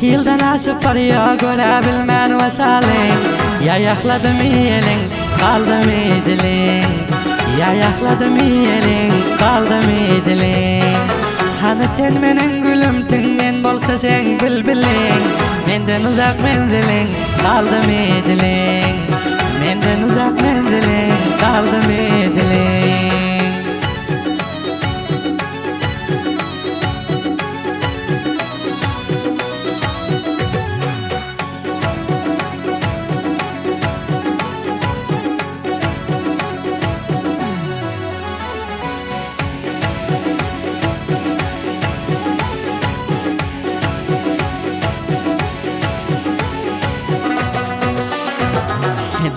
İki yıldan aşıp barıyor görebilmen vasalin. Yayakladım elin, kaldım idilin. Yayakladım elin, kaldım idilin. Hani sen menen gülümtün, men bolsa sen bülbülin. Menden uzak mendilin, kaldım idilin. Menden uzak mendilin, kaldım idilin.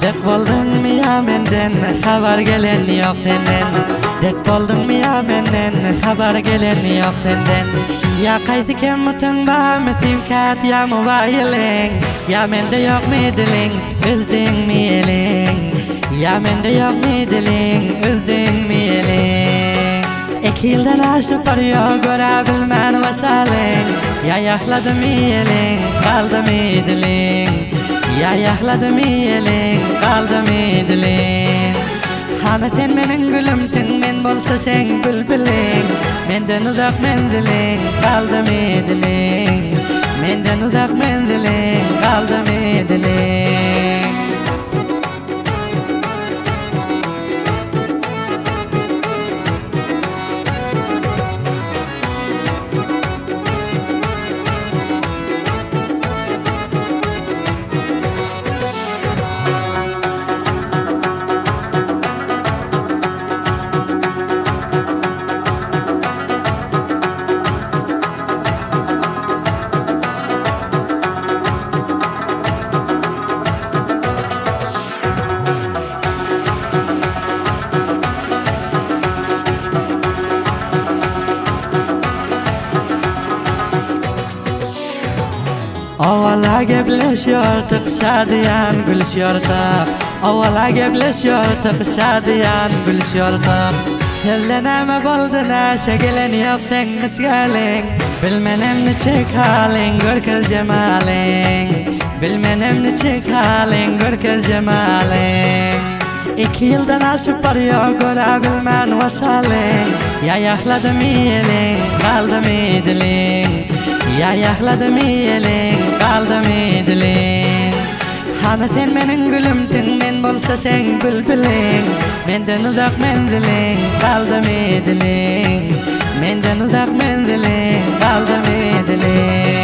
Dek boldun mu ya menden, haber gelen yok senden. Dek boldun mu ya menden, haber gelen yok senden. Ya kaysi kemutun bağımı simkat ya mobiling. Ya mende yok mu diling, üzdün mi elin. Ya mende yok mu diling, üzdün mi elin. İki yıldan aşıp arıyor görebilmen vasalin. Yayakladım elin, kaldım idilin. Yayakladım elin, kaldım idilin. Hani sen menen gülümtün, men bolsa sen bülbülin. Menden uzak mendilin, kaldım idilin. Menden uzak mendilin, kaldım idilin. Awala gebleşiyorduk şadiyan gülüşüyorduk. Awala gebleşiyorduk şadiyan gülüşüyorduk. Selleneme boldun aşa gelen yok sen misgalin. Bilmenem ne çek halin gör kız cemalin. Bilmenem ne çek halin gör kız cemalin. İki yıldan aşıp barıyor görebilmen vasalin. Yayakladım elin, kaldım idilin. Yayakladım elin, kaldım idilin. Hani sen menen gülümtün, men bolsa sen bülbülin. Menden uzak mendilin, kaldım idilin. Menden uzak mendilin, kaldım idilin.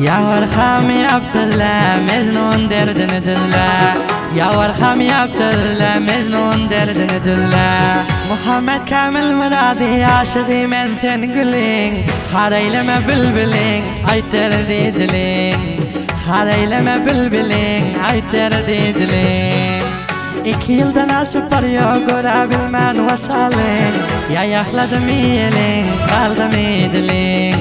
Ya varham yapsırla mecnun derdini dinle. Ya varham yapsırla mecnun derdini dinle. Muhammed Kamil Muradi aşığı men sen gülün. Hareyleme bülbülün ayter dilin. Hareyleme bülbülün ayter dilin. İki yıldan aşıp barıyor görebilmen vasalin. Yayakladım elin, kaldım idilin.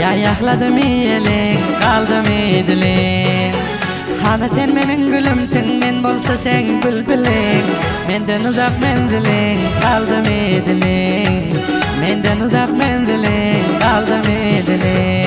Yayakladım elin, kaldım idilin. Hani sen menen gülümtün, men bolsa sen bülbülin. Menden uzak mendilin, kaldım idilin. Menden uzak mendilin, kaldım idilin.